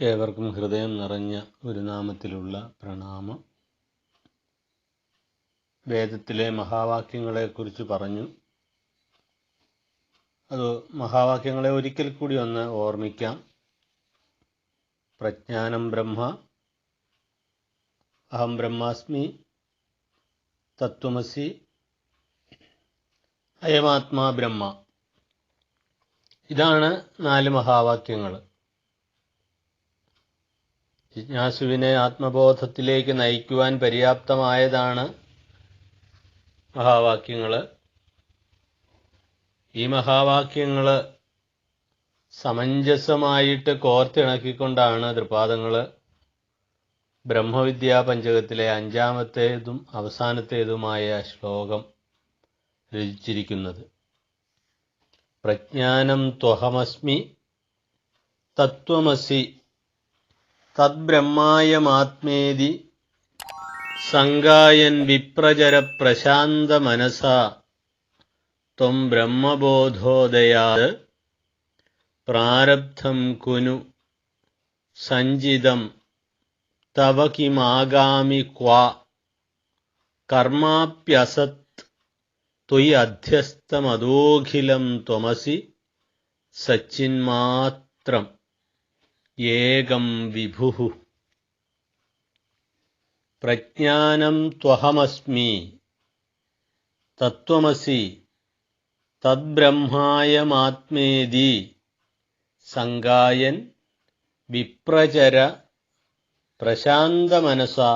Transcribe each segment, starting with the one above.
ഏവർക്കും ഹൃദയം നിറഞ്ഞ ഒരു നാമത്തിലുള്ള പ്രണാമം. വേദത്തിലെ മഹാവാക്യങ്ങളെക്കുറിച്ച് പറഞ്ഞു. അത് മഹാവാക്യങ്ങളെ ഒരിക്കൽ കൂടി ഒന്ന് ഓർമ്മിക്കാം. പ്രജ്ഞാനം ബ്രഹ്മ, അഹം ബ്രഹ്മാസ്മി, തത്വമസി, അയമാത്മാ ബ്രഹ്മ. ഇതാണ് 4 മഹാവാക്യങ്ങൾ. ജിജ്ഞാസുവിനെ ആത്മബോധത്തിലേക്ക് നയിക്കുവാൻ പര്യാപ്തമായതാണ് മഹാവാക്യങ്ങൾ. ഈ മഹാവാക്യങ്ങൾ സമഞ്ജസമായിട്ട് കോർത്തിണക്കിക്കൊണ്ടാണ് തൃപാദങ്ങൾ ബ്രഹ്മവിദ്യാ പഞ്ചകത്തിലെ 5ാമത്തേതും അവസാനത്തേതുമായ ശ്ലോകം രചിച്ചിരിക്കുന്നത്. പ്രജ്ഞാനം ത്വഹമസ്മി തത്വമസി തദ്ബ്രഹ്മായമാത്മേതി സംഗായൻ വിപ്രചര പ്രശാന്ത മനസാ ത്വം ബ്രഹ്മബോധോദയാത് പ്രാരബ്ധം കുനു സഞ്ചിതം തവ കിമാഗാമി ക്വാ കർമാപ്യസത് ത്വയി അധ്യസ്ഥമദോഖിലം ത്വമസി സച്ചിന്മാത്രം ഏകം വിഭുഃ. പ്രജ്ഞാനം ത്വഹമസ്മി തത്വമസി തദ്ബ്രഹ്മായമാത്മേതി സംഗായൻ വിപ്രചര പ്രശാന്തമനസാ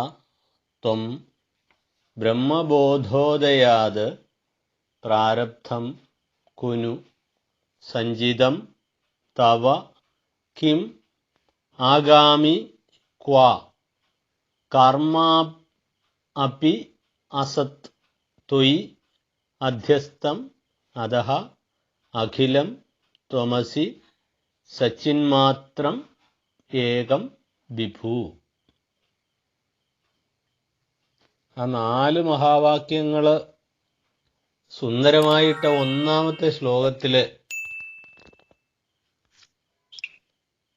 ത്വം ബ്രഹ്മബോധോദയാത് പ്രാരബ്ധം കുനു സഞ്ചിതം തവ കിം ആഗാമി ക്വാ കർമാ അപി അസത് ത്വയി അധ്യസ്ഥം അധഃ അഖിലം ത്വമസി സച്ചിന്മാത്രം ഏകം വിഭു. ആ 4 മഹാവാക്യങ്ങൾ സുന്ദരമായിട്ട് 1ാമത്തെ ശ്ലോകത്തില്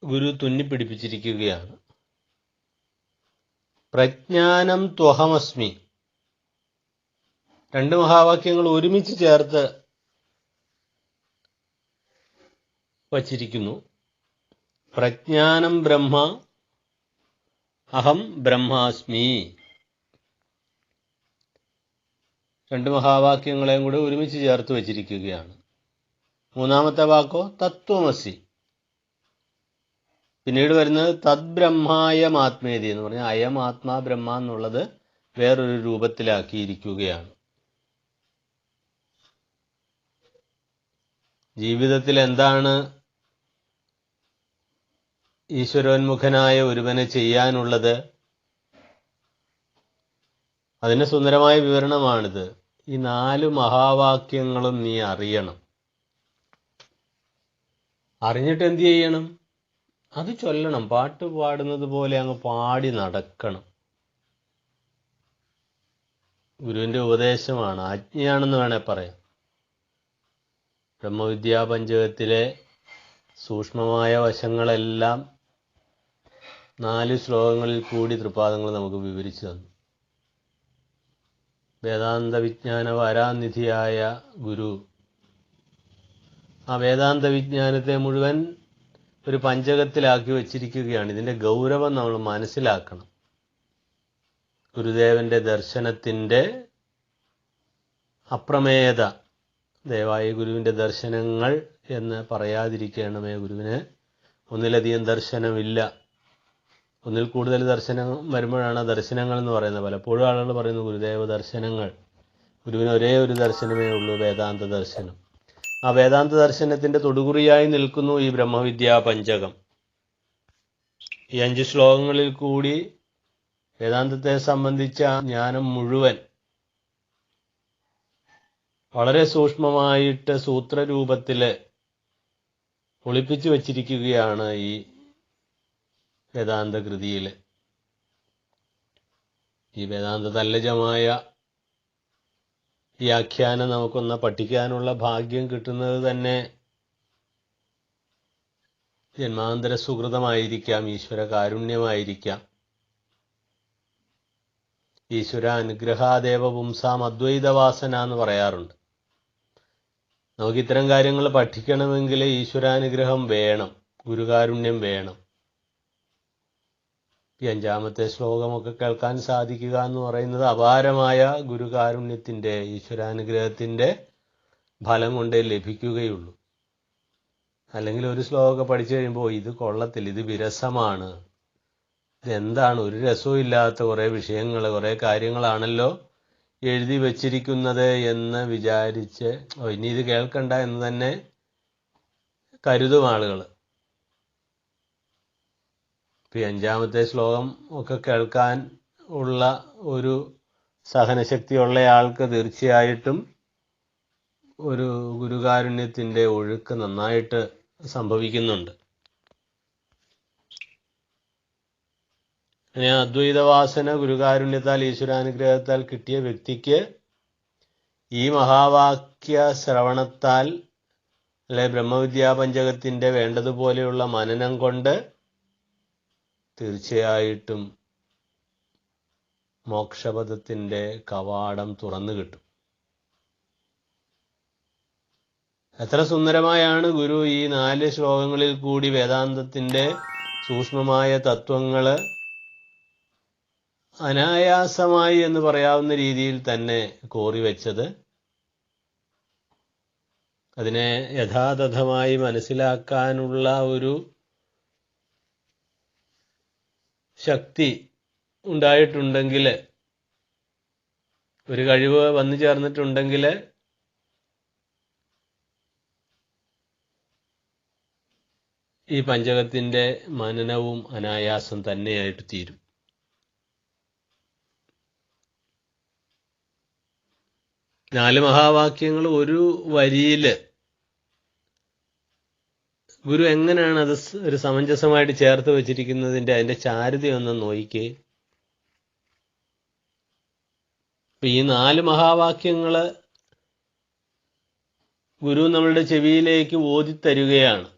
ഗുരു തുന്നിപ്പിടിപ്പിച്ചിരിക്കുകയാണ്. പ്രജ്ഞാനം ത്വഹമസ്മി. 2 മഹാവാക്യങ്ങൾ ഒരുമിച്ച് ചേർത്ത് വച്ചിരിക്കുന്നു. പ്രജ്ഞാനം ബ്രഹ്മ, അഹം ബ്രഹ്മാസ്മി. 2 മഹാവാക്യങ്ങളെയും കൂടെ ഒരുമിച്ച് ചേർത്ത് വച്ചിരിക്കുകയാണ്. 3ാമത്തെ വാക്കോ തത്വമസി. പിന്നീട് വരുന്നത് തദ്ബ്രഹ്മായമാത്മേതി എന്ന് പറഞ്ഞാൽ അയം ആത്മാ ബ്രഹ്മ എന്നുള്ളത് വേറൊരു രൂപത്തിലാക്കിയിരിക്കുകയാണ്. ജീവിതത്തിൽ എന്താണ് ഈശ്വരോന്മുഖനായ ഒരുവന് ചെയ്യാനുള്ളത്? അതിന് സുന്ദരമായ വിവരണമാണിത്. ഈ 4 മഹാവാക്യങ്ങളും നീ അറിയണം. അറിഞ്ഞിട്ട് എന്ത് ചെയ്യണം? അത് ചൊല്ലണം. പാട്ട് പാടുന്നത് പോലെ അങ്ങ് പാടി നടക്കണം. ഗുരുവിന്റെ ഉപദേശമാണ്, ആജ്ഞയാണെന്ന് വേണേൽ പറയാം. ബ്രഹ്മവിദ്യാ പഞ്ചകത്തിലെ സൂക്ഷ്മമായ വശങ്ങളെല്ലാം 4 ശ്ലോകങ്ങളിൽ കൂടി തൃപാദങ്ങൾ നമുക്ക് വിവരിച്ചു തന്നു. വേദാന്ത വിജ്ഞാന വാരാനിധിയായ ഗുരു ആ വേദാന്ത വിജ്ഞാനത്തെ മുഴുവൻ ഒരു പഞ്ചകത്തിലാക്കി വച്ചിരിക്കുകയാണ്. ഇതിൻ്റെ ഗൗരവം നമ്മൾ മനസ്സിലാക്കണം. ഗുരുദേവന്റെ ദർശനത്തിൻ്റെ അപ്രമേയത. ദയവായി ഗുരുവിൻ്റെ ദർശനങ്ങൾ എന്ന് പറയാതിരിക്കണമേ. ഗുരുവിന് ഒന്നിലധികം ദർശനമില്ല. ഒന്നിൽ കൂടുതൽ ദർശനം വരുമ്പോഴാണ് ദർശനങ്ങൾ എന്ന് പറയുന്നത്. പലപ്പോഴും ആളുകൾ പറയുന്നു ഗുരുദേവ ദർശനങ്ങൾ. ഗുരുവിന് ഒരേ ഒരു ദർശനമേ ഉള്ളൂ, വേദാന്ത ദർശനം. ആ വേദാന്ത ദർശനത്തിന്റെ തൊടുകുറിയായി നിൽക്കുന്നു ഈ ബ്രഹ്മവിദ്യാ പഞ്ചകം. ഈ 5 ശ്ലോകങ്ങളിൽ കൂടി വേദാന്തത്തെ സംബന്ധിച്ച ജ്ഞാനം മുഴുവൻ വളരെ സൂക്ഷ്മമായിട്ട് സൂത്രരൂപത്തില് ഒളിപ്പിച്ചു വച്ചിരിക്കുകയാണ് ഈ വേദാന്ത കൃതിയിൽ. ഈ വേദാന്ത തല്ലജമായ ഈ ആഖ്യാനം നമുക്കൊന്ന് പഠിക്കാനുള്ള ഭാഗ്യം കിട്ടുന്നത് തന്നെ ജന്മാന്തര സുഹൃതമായിരിക്കാം, ഈശ്വര കാരുണ്യമായിരിക്കാം. ഈശ്വര അനുഗ്രഹാദേവ പുംസാം അദ്വൈതവാസന എന്ന് പറയാറുണ്ട്. നമുക്കിത്തരം കാര്യങ്ങൾ പഠിക്കണമെങ്കിൽ ഈശ്വരാനുഗ്രഹം വേണം, ഗുരുകാരുണ്യം വേണം. ഈ 5-ാമത്തെ ശ്ലോകമൊക്കെ കേൾക്കാൻ സാധിക്കുക എന്ന് പറയുന്നത് അപാരമായ ഗുരുകാരുണ്യത്തിൻ്റെ, ഈശ്വരാനുഗ്രഹത്തിൻ്റെ ഫലം കൊണ്ടേ ലഭിക്കുകയുള്ളൂ. അല്ലെങ്കിൽ ഒരു ശ്ലോകമൊക്കെ പഠിച്ചു കഴിയുമ്പോൾ ഇത് കൊള്ളത്തില്ല, ഇത് വിരസമാണ്, ഇതെന്താണ്, ഒരു രസവും ഇല്ലാത്ത കുറേ വിഷയങ്ങൾ, കുറേ കാര്യങ്ങളാണല്ലോ എഴുതി വച്ചിരിക്കുന്നത് എന്ന് വിചാരിച്ച് ഇനി ഇത് കേൾക്കണ്ട എന്ന് തന്നെ കരുതും ആളുകൾ. ഈ 5-ാമത്തെ ശ്ലോകം ഒക്കെ കേൾക്കാൻ ഉള്ള ഒരു സഹനശക്തിയുള്ള ആൾക്ക് തീർച്ചയായിട്ടും ഒരു ഗുരുകാരുണ്യത്തിൻ്റെ ഒഴുക്ക് നന്നായിട്ട് സംഭവിക്കുന്നുണ്ട്. അദ്വൈതവാസന ഗുരുകാരുണ്യത്താൽ, ഈശ്വരാനുഗ്രഹത്താൽ കിട്ടിയ വ്യക്തിക്ക് ഈ മഹാവാക്യ ശ്രവണത്താൽ അല്ലെ ബ്രഹ്മവിദ്യാപഞ്ചകത്തിൻ്റെ വേണ്ടതുപോലെയുള്ള മനനം കൊണ്ട് തീർച്ചയായിട്ടും മോക്ഷപദത്തിൻ്റെ കവാടം തുറന്നു കിട്ടും. എത്ര സുന്ദരമായാണ് ഗുരു ഈ 4 ശ്ലോകങ്ങളിൽ കൂടി വേദാന്തത്തിൻ്റെ സൂക്ഷ്മമായ തത്വങ്ങൾ അനായാസമായി എന്ന് പറയാവുന്ന രീതിയിൽ തന്നെ കോറിവെച്ചത്. അതിനെ യഥാതഥമായി മനസ്സിലാക്കാനുള്ള ഒരു ശക്തി ഉണ്ടായിട്ടുണ്ടെങ്കിൽ, ഒരു കഴിവ് വന്നു ചേർന്നിട്ടുണ്ടെങ്കിൽ ഈ പഞ്ചകത്തിൻ്റെ മനനവും അനായാസം തന്നെയായിട്ട് തീരും. നാല് മഹാവാക്യങ്ങൾ ഒരു വരിയിൽ ഗുരു എങ്ങനെയാണ് അത് ഒരു സമഞ്ജസമായിട്ട് ചേർത്ത് വെച്ചിരിക്കുന്നതിൻ്റെ അതിൻ്റെ ചാരുതയൊന്ന് നോക്കിക്കേ. ഈ 4 മഹാവാക്യങ്ങൾ ഗുരു നമ്മളുടെ ചെവിയിലേക്ക് ഓതിത്തരുകയാണ്.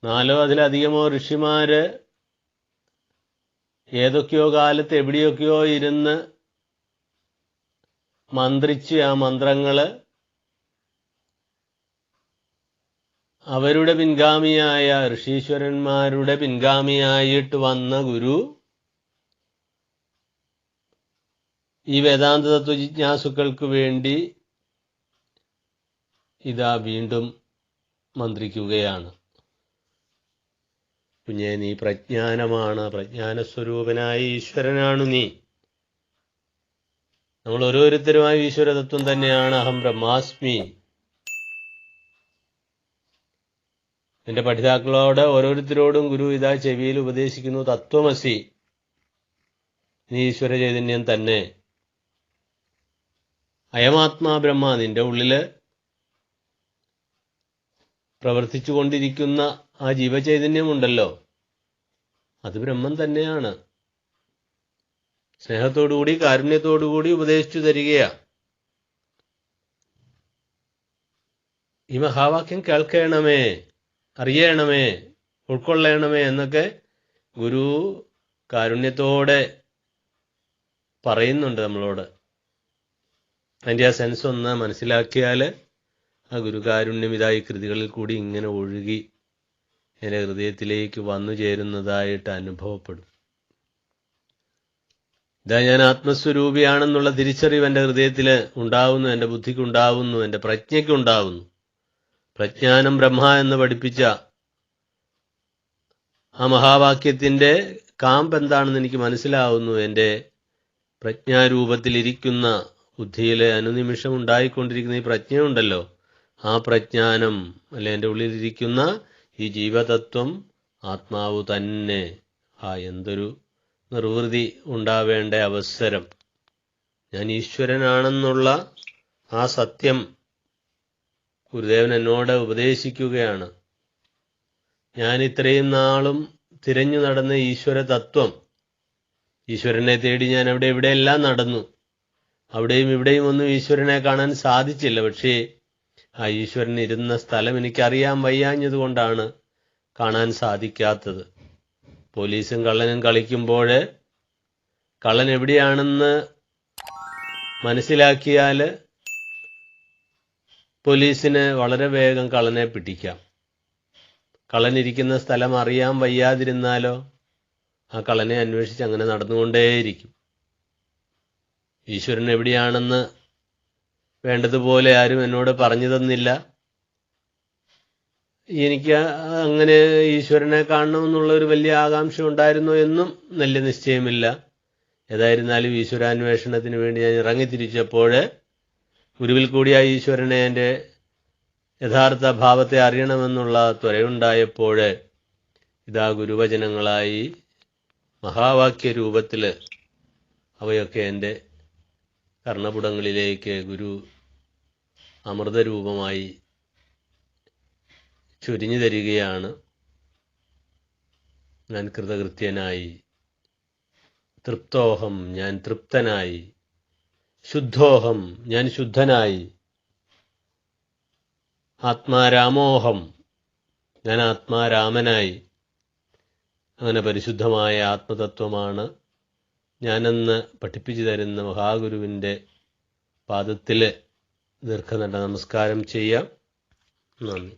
4 അതിലധികമോ ഋഷിമാര് ഏതൊക്കെയോ കാലത്ത് എവിടെയൊക്കെയോ ഇരുന്ന് മന്ത്രിച്ച് ആ മന്ത്രങ്ങൾ അവരുടെ പിൻഗാമിയായ ഋഷീശ്വരന്മാരുടെ പിൻഗാമിയായിട്ട് വന്ന ഗുരു ഈ വേദാന്ത തത്വജിജ്ഞാസുക്കൾക്ക് വേണ്ടി ഇതാ വീണ്ടും മന്ത്രിക്കുകയാണ്. കുഞ്ഞേ, നീ പ്രജ്ഞാനമാണ്, പ്രജ്ഞാനസ്വരൂപനായ ഈശ്വരനാണു നീ. നമ്മൾ ഓരോരുത്തരുമായ ഈശ്വരതത്വം തന്നെയാണ് അഹം ബ്രഹ്മാസ്മി. എൻ്റെ പഠിതാക്കളോട് ഓരോരുത്തരോടും ഗുരു ഇതാ ചെവിയിൽ ഉപദേശിക്കുന്നു, തത്വമസി, നീ ഈശ്വര ചൈതന്യം തന്നെ. അയമാത്മാ ബ്രഹ്മ, നിന്റെ ഉള്ളില് പ്രവർത്തിച്ചു കൊണ്ടിരിക്കുന്ന ആ ജീവചൈതന്യമുണ്ടല്ലോ, അത് ബ്രഹ്മം തന്നെയാണ്. സ്നേഹത്തോടുകൂടി കാരുണ്യത്തോടുകൂടി ഉപദേശിച്ചു തരികയാ. ഈ മഹാവാക്യം കേൾക്കണമേ, അറിയണമേ, ഉൾക്കൊള്ളണമേ എന്നൊക്കെ ഗുരു കാരുണ്യത്തോടെ പറയുന്നുണ്ട് നമ്മളോട്. അതിൻ്റെ ആ സെൻസ് ഒന്ന് മനസ്സിലാക്കിയാൽ ആ ഗുരുകാരുണ്യം ഇതായി കൃതികളിൽ കൂടി ഇങ്ങനെ ഒഴുകി എൻ്റെ ഹൃദയത്തിലേക്ക് വന്നു ചേരുന്നതായിട്ട് അനുഭവപ്പെടും. ഇതാ ഞാൻ ആത്മസ്വരൂപിയാണെന്നുള്ള തിരിച്ചറിവ് എൻ്റെ ഹൃദയത്തിൽ ഉണ്ടാവുന്നു, എൻ്റെ ബുദ്ധിക്കുണ്ടാവുന്നു, എൻ്റെ പ്രജ്ഞയ്ക്കുണ്ടാവുന്നു. പ്രജ്ഞാനം ബ്രഹ്മ എന്ന് പഠിപ്പിച്ച ആ മഹാവാക്യത്തിൻ്റെ കാമ്പ് എന്താണെന്ന് എനിക്ക് മനസ്സിലാവുന്നു. എൻ്റെ പ്രജ്ഞാരൂപത്തിലിരിക്കുന്ന ബുദ്ധിയിൽ അനുനിമിഷം ഉണ്ടായിക്കൊണ്ടിരിക്കുന്ന ഈ പ്രജ്ഞയുണ്ടല്ലോ, ആ പ്രജ്ഞാനം അല്ലെ എൻ്റെ ഉള്ളിലിരിക്കുന്ന ഈ ജീവതത്വം ആത്മാവ് തന്നെ. എന്തൊരു നിർവൃതി ഉണ്ടാവേണ്ട അവസരം! ഞാൻ ഈശ്വരനാണെന്നുള്ള ആ സത്യം ഗുരുദേവൻ എന്നോട് ഉപദേശിക്കുകയാണ്. ഞാൻ ഇത്രയും നാളും തിരഞ്ഞു നടന്ന ഈശ്വര തത്വം, ഈശ്വരനെ തേടി ഞാൻ എവിടെയെല്ലാം നടന്നു, അവിടെയും ഇവിടെയും ഒന്നും ഈശ്വരനെ കാണാൻ സാധിച്ചില്ല. പക്ഷേ ആ ഈശ്വരൻ ഇരുന്ന സ്ഥലം എനിക്കറിയാൻ വയ്യാഞ്ഞതുകൊണ്ടാണ് കാണാൻ സാധിക്കാത്തത്. പോലീസും കള്ളനും കളിക്കുമ്പോൾ കള്ളൻ എവിടെയാണെന്ന് മനസ്സിലാക്കിയാൽ പോലീസിന് വളരെ വേഗം കള്ളനെ പിടിക്കാം. കള്ളനിരിക്കുന്ന സ്ഥലം അറിയാൻ വയ്യാതിരുന്നാലോ ആ കള്ളനെ അന്വേഷിച്ച് അങ്ങനെ നടന്നുകൊണ്ടേയിരിക്കും. ഈശ്വരൻ എവിടെയാണെന്ന് വേണ്ടതുപോലെ ആരും എന്നോട് പറഞ്ഞു തന്നില്ല. എനിക്ക് അങ്ങനെ ഈശ്വരനെ കാണണമെന്നുള്ളൊരു വലിയ ആകാംക്ഷ ഉണ്ടായിരുന്നു എന്നും നല്ല നിശ്ചയമില്ല. ഏതായിരുന്നാലും ഈശ്വരാന്വേഷണത്തിന് വേണ്ടി ഞാൻ ഇറങ്ങിത്തിരിച്ചപ്പോൾ ഗുരുവിൽ കൂടി ആ ഈശ്വരനെ എൻ്റെ യഥാർത്ഥ ഭാവത്തെ അറിയണമെന്നുള്ള ത്വരയുണ്ടായപ്പോൾ ഇതാ ഗുരുവചനങ്ങളായി മഹാവാക്യ രൂപത്തിൽ അവയൊക്കെ എൻ്റെ കർണപുടങ്ങളിലേക്ക് ഗുരു അമൃതരൂപമായി ചൊരിഞ്ഞു തരികയാണ്. ഞാൻ കൃതകൃത്യനായി, തൃപ്തോഹം ഞാൻ തൃപ്തനായി, ശുദ്ധോഹം ഞാൻ ശുദ്ധനായി, ആത്മാരാമോഹം ഞാൻ ആത്മാരാമനായി. അങ്ങനെ പരിശുദ്ധമായ ആത്മതത്വമാണ് ഞാനെന്ന് പഠിപ്പിച്ചു തരുന്ന മഹാഗുരുവിൻ്റെ പാദത്തിൽ ദീർഘനട നമസ്കാരം ചെയ്യാം. നന്ദി.